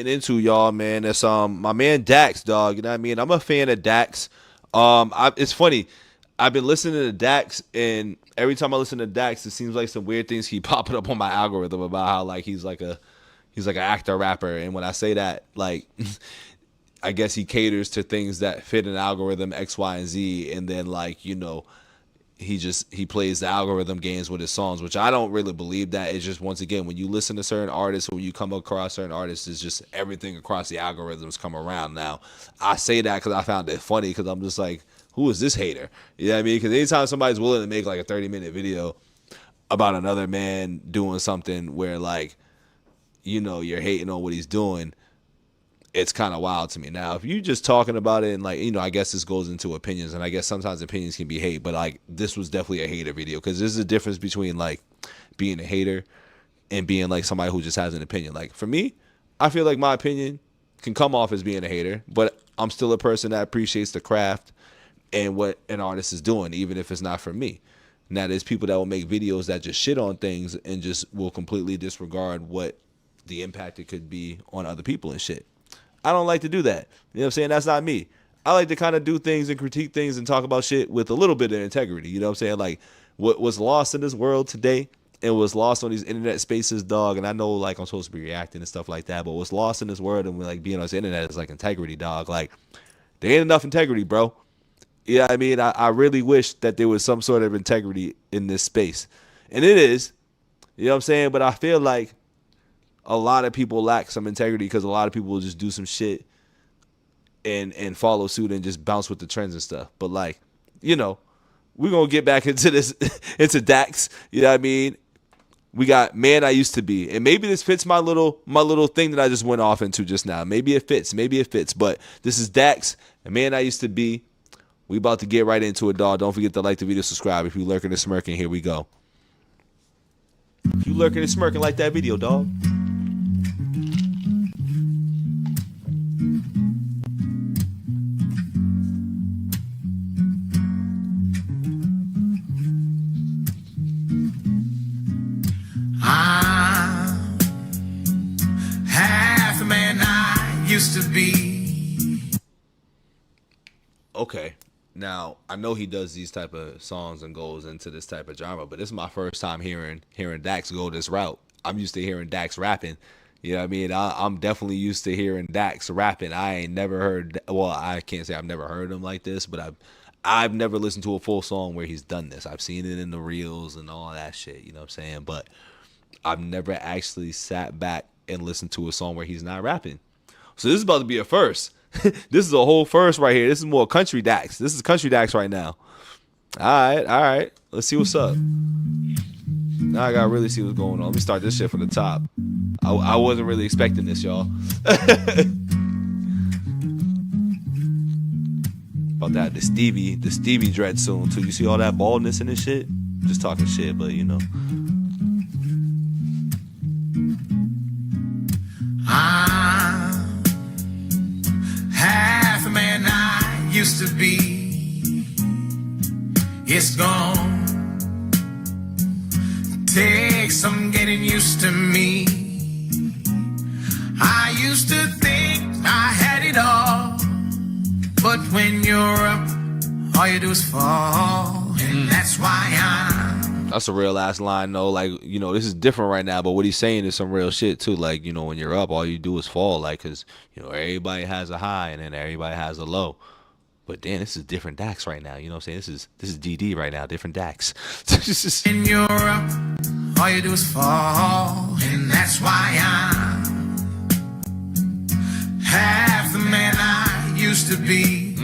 getting into, y'all, man. It's my man Dax, dog. You know what I mean? I'm a fan of Dax. It's funny. I've been listening to Dax, and every time I listen to Dax, it seems like some weird things keep popping up on my algorithm about how like he's like an actor rapper. And when I say that, like I guess he caters to things that fit an algorithm X, Y, and Z, and then like, you know, he plays the algorithm games with his songs, which I don't really believe that. It's just, once again, when you listen to certain artists, when you come across certain artists, it's just everything across the algorithms come around. Now, I say that because I found it funny, because I'm just like, who is this hater? You know what I mean? Because anytime somebody's willing to make like a 30-minute video about another man doing something where, like, you know, you're hating on what he's doing, it's kind of wild to me. Now, if you just talking about it and, like, you know, I guess this goes into opinions, and I guess sometimes opinions can be hate, but like this was definitely a hater video, because there's a difference between like being a hater and being like somebody who just has an opinion. Like for me, I feel like my opinion can come off as being a hater, but I'm still a person that appreciates the craft and what an artist is doing, even if it's not for me. Now, there's people that will make videos that just shit on things and just will completely disregard what the impact it could be on other people and shit. I don't like to do that. You know what I'm saying? That's not me. I like to kind of do things and critique things and talk about shit with a little bit of integrity. You know what I'm saying? Like, what was lost in this world today and was lost on these internet spaces, dog. And I know, like, I'm supposed to be reacting and stuff like that, but what's lost in this world and, like, being on this internet is, like, integrity, dog. Like, there ain't enough integrity, bro. Yeah, you know I mean, I really wish that there was some sort of integrity in this space. And it is. You know what I'm saying? But I feel like a lot of people lack some integrity, because a lot of people will just do some shit and follow suit and just bounce with the trends and stuff. But, like, you know, we're going to get back into this, into Dax. You know what I mean? We got Man I Used to Be. And maybe this fits my little thing that I just went off into just now. Maybe it fits. But this is Dax and Man I Used to Be. We about to get right into it, dog. Don't forget to like the video, subscribe. If you lurking and smirking, here we go. If you lurking and smirking, like that video, dog. I'm half the man I used to be. Okay. Now, I know he does these type of songs and goes into this type of genre, but this is my first time hearing Dax go this route. I'm used to hearing Dax rapping. You know what I mean? I'm definitely used to hearing Dax rapping. I ain't never heard, well, I can't say I've never heard him like this, but I've never listened to a full song where he's done this. I've seen it in the reels and all that shit, you know what I'm saying? But I've never actually sat back and listened to a song where he's not rapping. So this is about to be a first. This is a whole first right here. This is more country Dax. This is country Dax right now. All right. Let's see what's up. Now I gotta really see what's going on. Let me start this shit from the top. I wasn't really expecting this, y'all. About that, the Stevie dread soon too. You see all that baldness in this shit? Just talking shit, but you know. Half a man I used to be. It's gone. Take some getting used to me. I used to think I had it all, but when you're up, all you do is fall, and that's why I'm. That's a real ass line though. Like, you know, this is different right now, but what he's saying is some real shit too. Like, you know, when you're up, all you do is fall. Like, cause you know, everybody has a high and then everybody has a low. But damn, this is different Dax right now. You know what I'm saying? This is DD right now, different Dax. When you're up, all you do is fall, and that's why I'm half the man I used to be.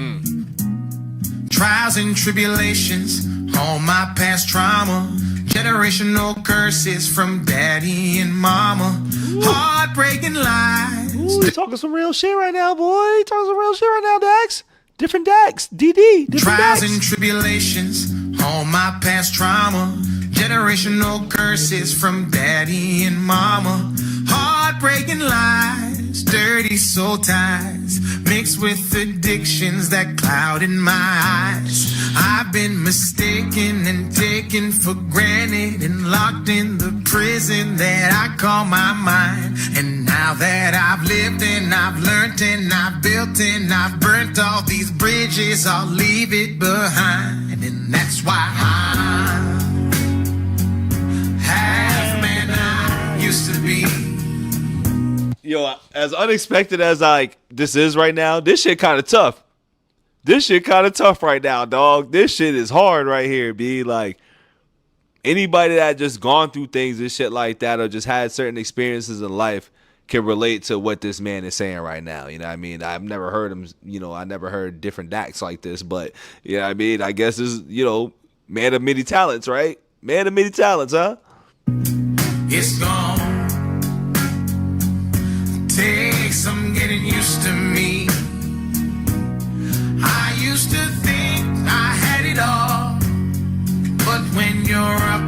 Trials and tribulations, all my past trauma, generational curses from daddy and mama. Ooh. Heartbreaking lies. Ooh, you talking some real shit right now, boy. You talking some real shit right now, Dax. Different Dax, DD, different Trials Dax. and tribulations, all my past trauma, generational curses from daddy and mama. Heartbreaking lies, dirty soul ties, mixed with addictions that clouded my eyes. I've been mistaken and taken for granted and locked in the prison that I call my mind. And Now that I've lived and I've learned and I've built and I've burnt all these bridges, I'll leave it behind. And that's why I'm half man I used to be. Yo, as unexpected as like this is right now, this shit kind of tough. This shit kind of tough right now, dog. This shit is hard right here, B. Like, anybody that just gone through things and shit like that or just had certain experiences in life can relate to what this man is saying right now. You know what I mean? I've never heard him, I never heard different Dax like this, but, you know what I mean? I guess this is, man of many talents, right? Man of many talents, huh? It's gone. Take some getting used to me. I used to think I had it all, but when you're up,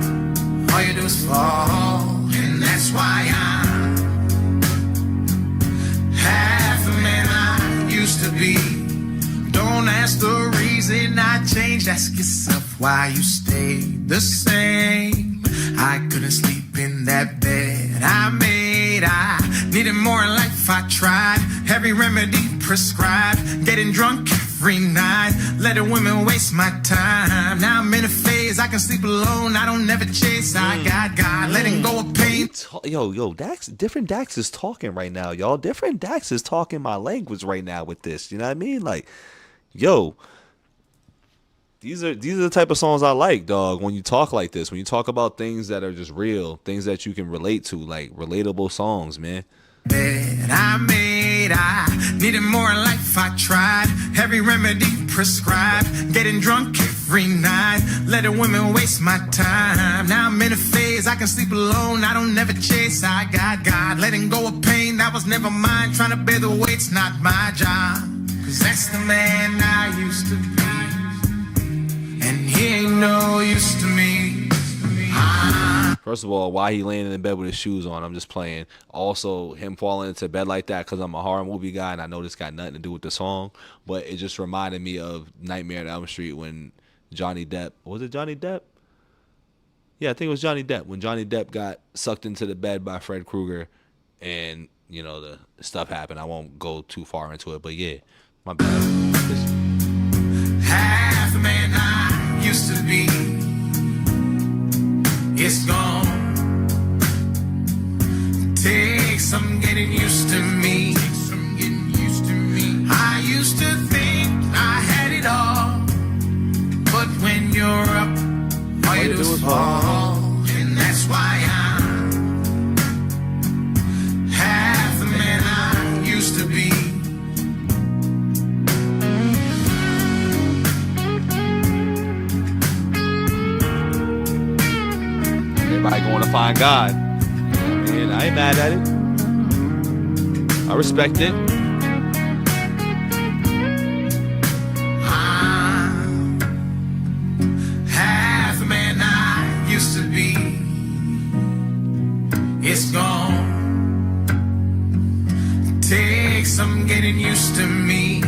all you do is fall. And that's why I'm half the man I used to be. Don't ask the reason I changed, ask yourself why you stayed the same. I couldn't sleep in that bed I made. I needed more life, I tried every remedy prescribed, getting drunk every night, letting women waste my time. Now I'm in a phase, I can sleep alone, I don't never chase, I got God, letting go of pain. Yo, different Dax is talking right now, y'all. Different Dax is talking my language right now with this, you know what I mean? Like, yo, these are the type of songs I like, dog. When you talk like this, when you talk about things that are just real, things that you can relate to, like relatable songs, man. That I made, I needed more life, I tried every remedy prescribed, getting drunk every night, letting women waste my time. Now I'm in a phase, I can sleep alone, I don't never chase, I got God, letting go of pain that was never mine, trying to bear the weight's not my job, cause that's the man I used to be, and he ain't no use to me. First of all, why he laying in bed with his shoes on, I'm just playing. Also, him falling into bed like that because I'm a horror movie guy and I know this got nothing to do with the song, but it just reminded me of Nightmare on Elm Street when Johnny Depp, was it Johnny Depp? Yeah, I think it was Johnny Depp. When Johnny Depp got sucked into the bed by Fred Krueger and, the stuff happened. I won't go too far into it, but yeah, my bad. Half the man I used to be. It's gone. Take some getting used to me. I used to think I had it all, but when you're up, all you do is fall. And that's why I'm half the man I used to be. Everybody going to find God. And I ain't mad at it. I respect it. I'm half the man I used to be. It's gone. Take some getting used to me.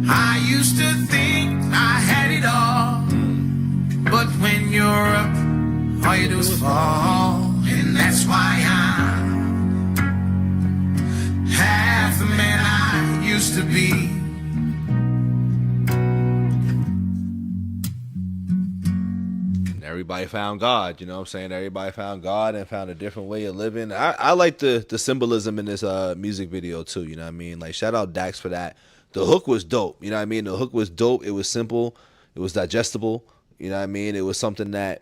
I used to think I had it all, but when you're up, all you do is fall, and that's why I'm half the man I used to be. Everybody found God, you know what I'm saying? Everybody found God and found a different way of living. I like the symbolism in this music video too, you know what I mean? Like, shout out Dax for that. The hook was dope, you know what I mean? The hook was dope. It was simple. It was digestible, you know what I mean? It was something that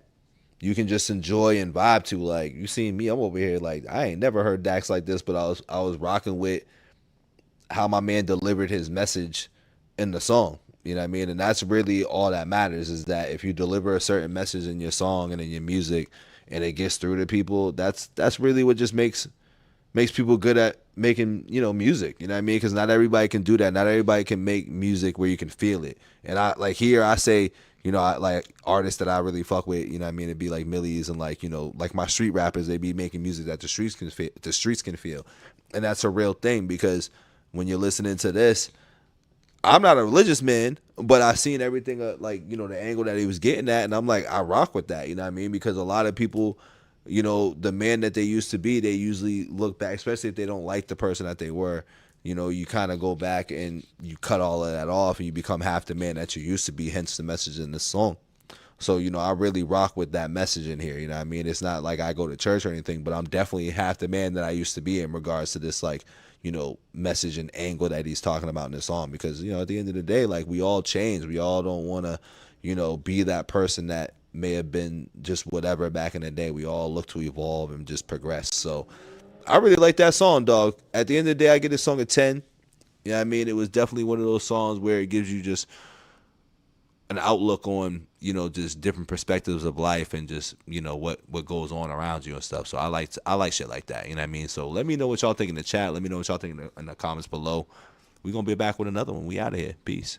you can just enjoy and vibe to. Like, you seen me, I'm over here like, I ain't never heard Dax like this, but I was rocking with how my man delivered his message in the song. You know what I mean? And that's really all that matters, is that if you deliver a certain message in your song and in your music and it gets through to people, that's really what just makes people good at making, music. You know what I mean? Because not everybody can do that. Not everybody can make music where you can feel it. And I say, I like artists that I really fuck with, you know what I mean? It'd be like Millie's and like my street rappers, they be making music that the streets can feel. And that's a real thing, because when you're listening to this, I'm not a religious man, but I seen everything the angle that he was getting at, and I'm like, I rock with that, you know what I mean? Because a lot of people you know, the man that they used to be, they usually look back, especially if they don't like the person that they were. You know, you kind of go back and you cut all of that off and you become half the man that you used to be, hence the message in this song. So, you know, I really rock with that message in here. You know what I mean? It's not like I go to church or anything, but I'm definitely half the man that I used to be in regards to this, like, you know, message and angle that he's talking about in this song. Because, you know, at the end of the day, like, we all change. We all don't want to, you know, be that person that may have been just whatever back in the day. We all look to evolve and just progress. So I really like that song, dog. At the end of the day, I get this song a 10. You know what I mean? It was definitely one of those songs where it gives you just an outlook on, you know, just different perspectives of life and just, you know, what goes on around you and stuff. So I like shit like that. You know what I mean? So let me know what y'all think in the chat. Let me know what y'all think in the comments below. We're gonna be back with another one. We out of here. Peace.